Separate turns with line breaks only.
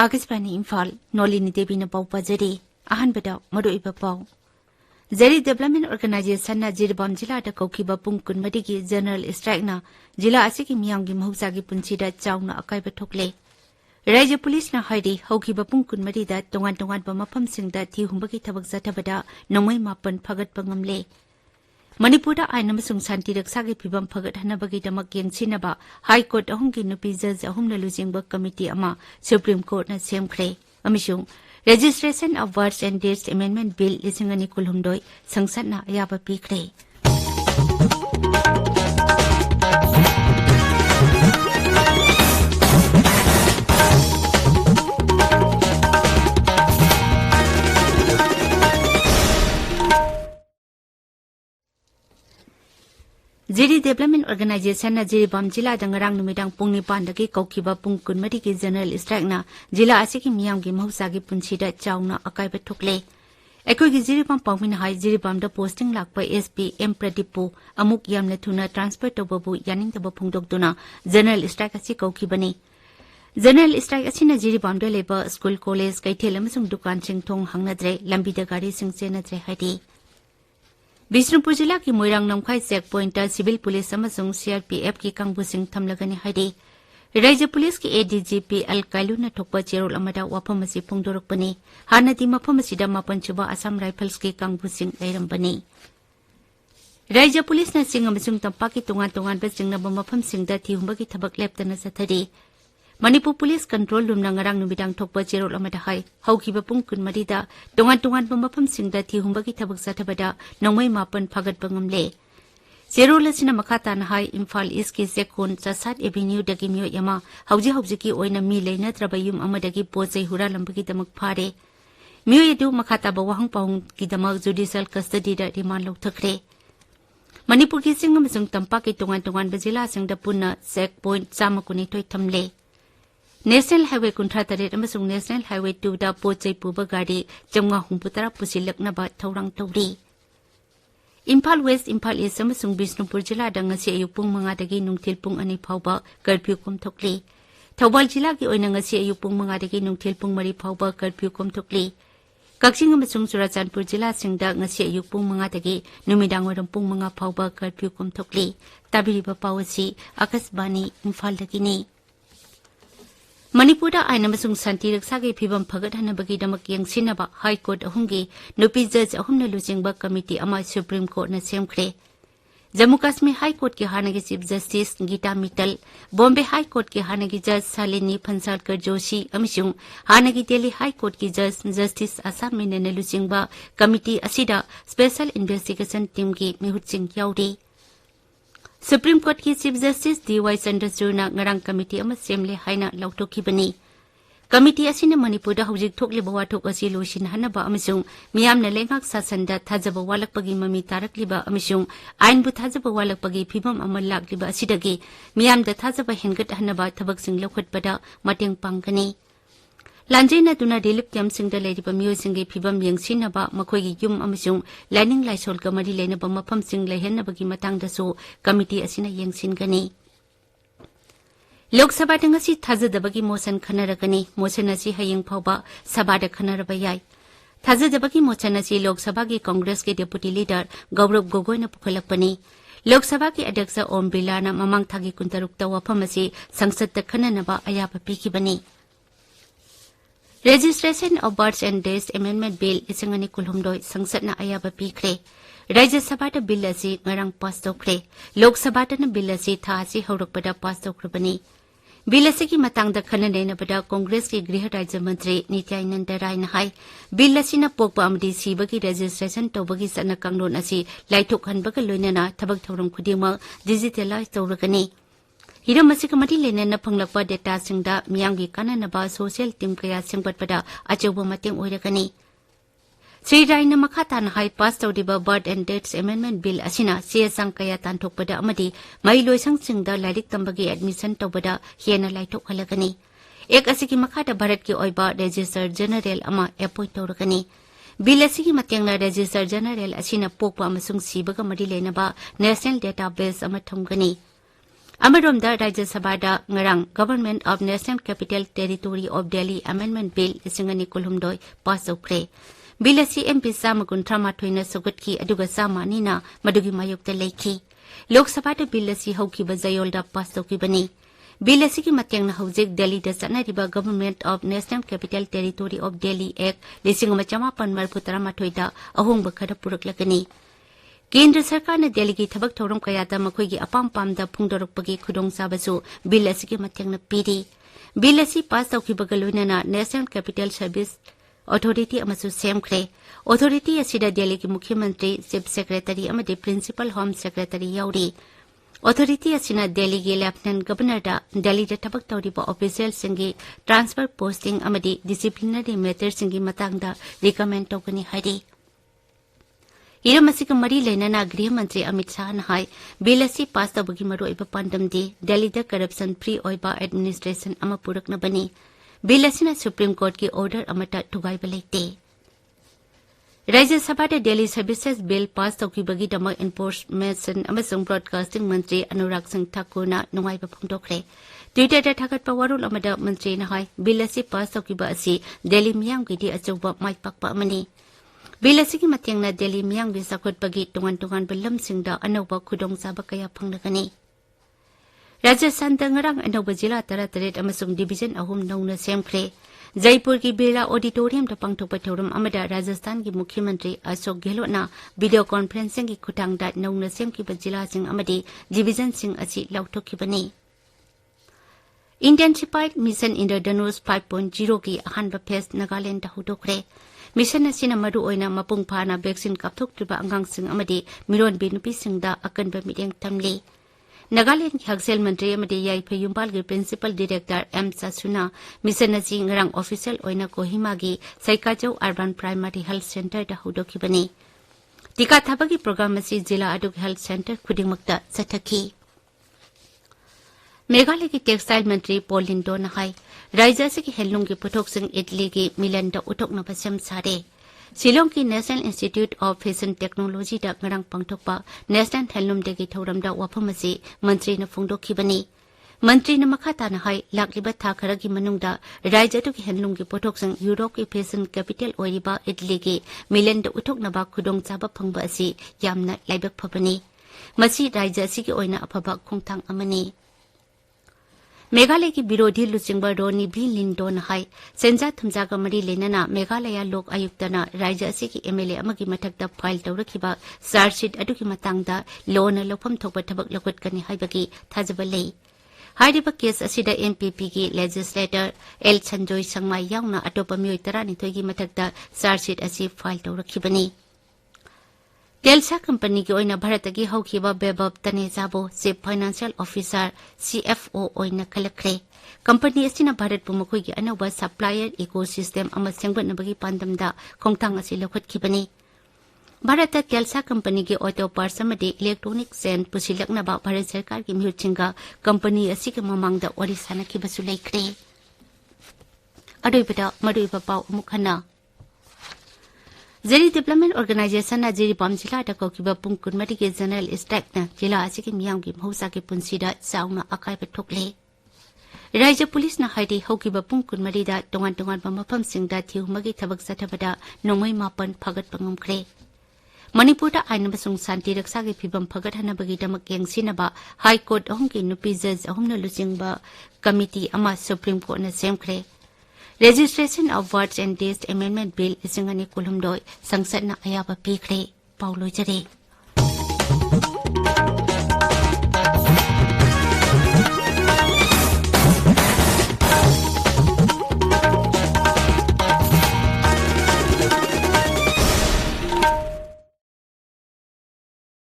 आकाशवाणी इम्फाल नोलिनी देवी न पाउ पजरी अहनबदा मरुइबा पाउ जरी डेवलपमेंट ऑर्गेनाइजेशन ना जिरबाम जिला दा कौखिबा पुंग कुनमदी की जनरल स्ट्राइक ना जिला असिकी मियांगी महौसागी पुंसीदा चाउना अकाइबा थोकले राज्य पुलिस ना हाइरी हौखिबा पुंग कुनमदी दा तोंगान तोंगान बा मफम सिंगदा थिहुंबगी थबक जाथबदा नोंमै मापन फगत पंगमले मणिपुर आइन अमसुंग शांति रक्षागी फिबम फगत हनबगी दमक यंगसिनबा हाई कोर्ट अहुंगी नुपी जज अहुमना लुजिंगबा कमिटी अमा सुप्रीम कोर्ट ना सेमख्रे अमिसुंग Registration of Births and Deaths Amendment Bill 2016 संसदना अयाबा पीखरे जिरी डेवलपमेंट ऑर्गेनाइजेशन ना जिरीबाम जिला दंगरांग नुमिदांग पुंगनी पांडगी कौखिबा पुंग कुनमदी की जनरल स्ट्राइक ना जिला असिकी मियांगी महौसागी पुंसीदा चाउना अकाइबा थोकले एकोगी जिरीबाम पाउमिन हाई जिरीबाम दा पोस्टिंग लाकपा एसपी एम प्रदीपो अमुक यामना थुना ट्रांसफर तोबबु यानिंग तब फुंगदोकदुना जनरल स्ट्राइक असि कौखिबनी जनरल स्ट्राइक असिना जिरीबाम दा लेबा स्कूल कॉलेज कैथेल अमसुंग दुकान सिंग थोंग हांगनद्रे लंबीदा गाड़ी सिंग चेनद्रे हाइदी बिष्णुपुर जिला की मोइरांग नमखाई चेक पॉइंट सिविल पुलिस अमसुंग सीआरपीएफ की कांगबुसिंग थमलगनी हाइदे राज्य पुलिस की एडीजीपी अल कालुना थोकपा चेरोल अमदा वाफम असि फोंदोरकपनी हानदी मफम असिदा मापन सुबा असम राइफल्स की कांगबुसिंग लैरंबनी राज्य पुलिस ना सिंग अमसुंग तंपा की तोंगान तोंगान बे सिंगनब मफम सिंगदा थिहुंबगी थबक लेप्तना सथरी मणिपुर पुलिस कंट्रोल रूम नंगरांग नुबिदांग थोकपा चेरोल अमदा हाई हौखिबा पुंग कुनमदीदा तोंगान तोंगान मफम सिंगदा थिहुंबगी थबक सथबदा नोंमै मापन फगत बंगमले चेरोल असिना मखातान हाई इम्फाल ईस्ट की सेकोन चसात एवेन्यू दगी मियो यमा हौजी हौजी की ओइना मी लेनत्रबा युम अमदगी पोचै हुरालंबगी दमक फारे मियो यदु मखाताबा वाहंग पाउंग की दमक जुडिशियल कस्टडी दा रिमांड लौथखरे मणिपुर की सिंग अमसुंग तंपा की तोंगान तोंगान जिला सिंगदा पुन्ना चेक पॉइंट चामकुनि थोय थमले नेशनल हाईवे कुंठा तरेट अमसुंग नेशनल हाईवे 2 दा पोचै पुबा गाड़ी जमगा हुंपुतरा पुसिलकनबा थौरांग तौरी इम्फाल वेस्ट इम्फाल ईस्ट अमसुंग बिष्णुपुर जिला दंगसी अयुक पुंग 5 दगी नुंगथिल पुंग 2 फाउबा कर्फ्यू कुमथोकली थौबाल जिला की ओइना ngasi अयुक पुंग 5 दगी नुंगथिल पुंग 3 फाउबा कर्फ्यू कुमथोकली कक्सिंग अमसुंग चुराचांदपुर जिला सिंगदा ngasi अयुक पुंग 5 दगी नुमिदांग वरम पुंग 5 फाउबा कर्फ्यू कुमथोकली ताबिरिबा पावसी आकाशवाणी इम्फाल दगिनी मणिपुर आइन अमसुंग शांति रक्षागी फिबम फगत हनबगी दमक यंगसिनबा हाई कोर्ट अहुंगी नुपी जज अहुमना लुजिंगबा कमिटी अमा सुप्रीम कोर्ट ना सेमख्रे जम्मू कश्मीर हाई कोर्ट के हानगी chief justice Gita Mittal Bombay high court के हानगी जज शालिनी फंसालकर जोशी अमिसुंग हानगी दिल्ली हाई कोर्ट की जज जस्टिस आसाम मेनन लुजिंगबा कमिटी असिदा स्पेशल इन्वेस्टिगेशन टीम की मिहुतसिंग याउरी सुप्रीम कोर्ट की चीफ जस्टिस डीवाई चंद्रचूड़ना ngarang कमिटी अमा सेमले हाइना लौथोखिबनी कमिटी असिना मणिपुर दा हौजिक थोकलिबा वाथोक असि लोसिन हनबा अमसुंग मियामना लेंगाक शासनदा थाजबा वालकपगी ममी तारकलिबा अमसुंग आइनबु थाजबा वालकपगी फिबम अमा लाकलिबा असिदगी मियामदा थाजबा हेंगत हनबा थबकसिंग लौखटपदा मतेंग पांगनी लांजेना दुना रिलीफ कैंप सिंगदा लेरिबा मियोसिंगी फिबम यंगसिनबा मखोइगी युम अमसुंग लाइनिंग लाइसोल कमरी लेनबा मफम सिंग लेहनबगी मतंगदसु कमिटी असिना यंगसिनगनी लोकसभा दंगसी थाजदबगी मोशन खनरगनी मोशन असि हयिंग फावबा सभादा खनरबा याय थाजदबगी मोशन असि लोकसभा की कांग्रेस के डेप्यूटी लीडर गौरव गोगोईना पुखलकपनी लोकसभा के अध्यक्ष ओम बिरलाना ममांग थागी कुंतरुक्ता वाफम असि संसद खननबा अयाबा पीखिबनी Registration of Births and Deaths Amendment Bill 2016 संसदना अयाबा पीखरे राज्य सभा बिल असि ngarang पास तौखरे लोक सभा बिल असि था असि हौरकपदा पास तौखरबनी बिल असि मतंगदा खननेनबदा कांग्रेस की गृह राज्य मंत्री नित्यानंद रायना हाई बिल असिना पोकपा अमदी सीबगी रजिस्ट्रेशन तौबगी सना कांगलोन असि लाइथोकहनबगा लोइनना थबक थौरम खुदिमा डिजिटलाइज तौरगनी हिरम मरी लेना फंगलप डेटा सिंगदा मियांगी काननबा सोशल टीम कया सिंगबटपदा अचौब मतेंग ओइरगनी श्री रायना मखातान हाई पास तौदिबा birth and deaths amendment bill असिना सेसंग कया तानथोकपदा अमदी मई लोइसंग सिंगदा लाइरिक तंबगी एडमिशन तौबदा हेना लाइथोक हलगनी एक असिकी मखाता भारत की ओइबा रजिस्टर जनरल अमा अपॉइंट तौरगनी बिल असिगी मतेंगना रजिस्टर जनरल असिना पोकपा अमसुंग सीबगा मरी लेनबा नेशनल डेटाबेस अमा थमगनी Amaromda Rajya Sabhada ngarang Government of National Capital Territory of Delhi Amendment Bill isingani kulhumdoi pass aukre. Bill asi MP Samagun Tramathoina Sugutki aduga Samanina madugi mayukta leiki. Lok Sabhada Bill asi haukiba Zayolda pass aukibani. Bill asi ki matyang na haujik Delhi da sanariba Government of National Capital Territory of Delhi Act lisingamachapan marputaramathoida ahongba khada puraklakani. केंद्र सरकार ने दिल्ली की थबक थौरम कयादा मखोई अपाम पामदा फुंगदोरकपगी खुदोंसाबसु bill असि मथ्यांगना पीरी bill असि pass तौखिबगा लोइनाना national capital service authority अमसु सेमख्रे अथॉरिटी असिदा दिल्ली की मुख्यमंत्री चीफ सेक्रेटरी अमदि प्रिंसिपल होम सेक्रेटरी याउरी अथॉरिटी असिना दिल्ली के लेफ्टिनेंट गवर्नर दा दिल्ली दा थबक तौरिबा ऑफिशियल सिंगी ट्रांसफर पोस्टिंग अमदि डिसिप्लिनरी मैटर सिंगी मतंगदा रिकमेंड तौगनी हाइरी इरमसिक मरी लेना गृह मंत्री अमित शाह नहाय बिल असि पास तबगी मरोइब पांडमदि दिल्ली दा करप्शन फ्री ओइबा एडमिनिस्ट्रेशन अमा पुरकनबनी बिल असिना सुप्रीम कोर्ट की ऑर्डर अमता थुगाइब लेते राज्य सभा दा दिल्ली सर्विसेज बिल पास तौकीबगी दमक एनफोर्समेंट अमसुंग ब्रॉडकास्टिंग मंत्री अनुराग सिंह ठाकुरना नुंगाइब फोंदोखरे ट्विटर दा थागतपा वरुल अमदा मंत्री नहाय बिल असि पास तौकीबा असि दिल्ली मियांगीदि अचौबा माइपाकपा अमनी बिल असि मत्यंगना दिल्ली मियांगी साखोटपगी तोंगान बलमसिंगदा अनौबा खुदोंसाबा कया फंगलगनी राजस्थान दंगरांग अनौबा जिला 33 अमसुंग डिवीजन अहुम नौना सेमख्रे जयपुर की बिरला ऑडिटोरियम दा पांगथोकपा थौरम अमदा राजस्थान की मुख्यमंत्री अशोक गहलोतना वीडियो कॉन्फ्रेंसिंग की खुटांगदा नौना सेमखिबा जिलासिंग अमदि डिवीजन सिंग असि लौथोखिबनी इंटेंसिफाइड मिशन इंद्रधनुष 5.0 की अहानबा फेस नागालैंड दा हुदोखरे मिशन असिना मरु ओइना मपुंग फाना वैक्सीन कापथोक्त्रिबा अंगांगसिंग अमदि मिरोनबी नुपिसिंगदा अकनबा मिटेंग थमले नागालैंड की हकसेल मंत्री अमदि याइफा युम्बाल के प्रिंसिपल डायरेक्टर एम सासुना मिशन असि ngarang ऑफिशियल ओइना कोहिमा की सैकाजौ अर्बन प्राइमरी हेल्थ सेंटर दा हुदोखिबनी टीका थाबगी प्रोग्राम असि जिला अदुग हेल्थ सेंटर खुदिंगमक्ता चथखि मेघालय की टेक्सटाइल मंत्री पॉल लिंडो नहाय राज्य से हेलूम की पुथोक्सिंग इटली की मिलन दा उथोकना सेम सारे शिलोंग की national institute of fashion technology दा ngarang पांगथोकपा नेशनल हेलूम डे की थौरम दा वाफम असि मंत्री न फोंदोखिबनी मंत्री न मखा नहाय लाकलिबा था खरगी मनुंगदा राज्य की हेलूम की पुथोक्सिंग यूरोप की फैशन कैपिटल ओइबा इटली की मिलन दा उथोकनबा खुदोंचाबा फंगबा असि यामना लाइबक फबनी मसी राज्य असि की ओइना अफबा खोंथांग अमनी मेघालय की विरोधी लुचिंग रोनी भी लिंडो नहाय सेंजा थुमजागा मरी लेना मेघालय लोक आयुक्तना राज्य असि की एमएलए अमगी मथक्ता फाइल तौरखिबा चार्जशीट अदुकी मतंगदा लोन लौफम थोकबा थबक लकुटकनी हाइबगी थाजबा लेई हाइरिबा केस असिदा एमपीपी की लेजिस्लेटर एल संजोय संगमाई यावना अटोपा मियोय 12 की मथक्ता चार्जशीट असि फाइल तौरखिबनी टेल्सा कंपनी की ओइना भारत की हौखिबा बेबब तनेजाबो चीफ फाइनेंशियल ऑफिसर सीएफओ ओइना खलखरे कंपनी असिना भारत पु मखोई की अनौबा सप्लायर इकोसिस्टम अमा सेंगबनबगी पांदमदा खोंगथांग असि लखतखिबनी भारत टेल्सा कंपनी की ऑटो पार्ट्स अमदि इलेक्ट्रॉनिक सेन पुसिलकनबा भारत सरकार की मिहुचिंगा कंपनी असि के ममांगदा ओरिसाना की बसु लेखरे अदोइबदा मदुइबा पाउ मुखना Jiri development organisation Jiribam जिला तकोकिबा पुंग कुनमरी के जनरल स्ट्राइक न जिला असि के मियाम की मौसा के पुंसीदा चाउना अकाइब ठोकले राज्य पुलिस न हाइदि हौकिबा पुंग कुनमरी दा तोंगान मफम सिंगदा थिउमगी थबक सथबदा नोंमै मापन फगत पंगमख्रे मणिपुर दा आइन बसुंग शांति रक्षा के फिबम फगत हनबगी दमक यंगसिनबा हाई कोर्ट अहम की नुपी जज अहमन लुचिंगबा कमिटी अमा सुप्रीम कोर्ट न सेमख्रे Registration of Words and Dates Amendment Bill isingani kulumdoi संसद न अयाबा पीखरे पाउलो जरे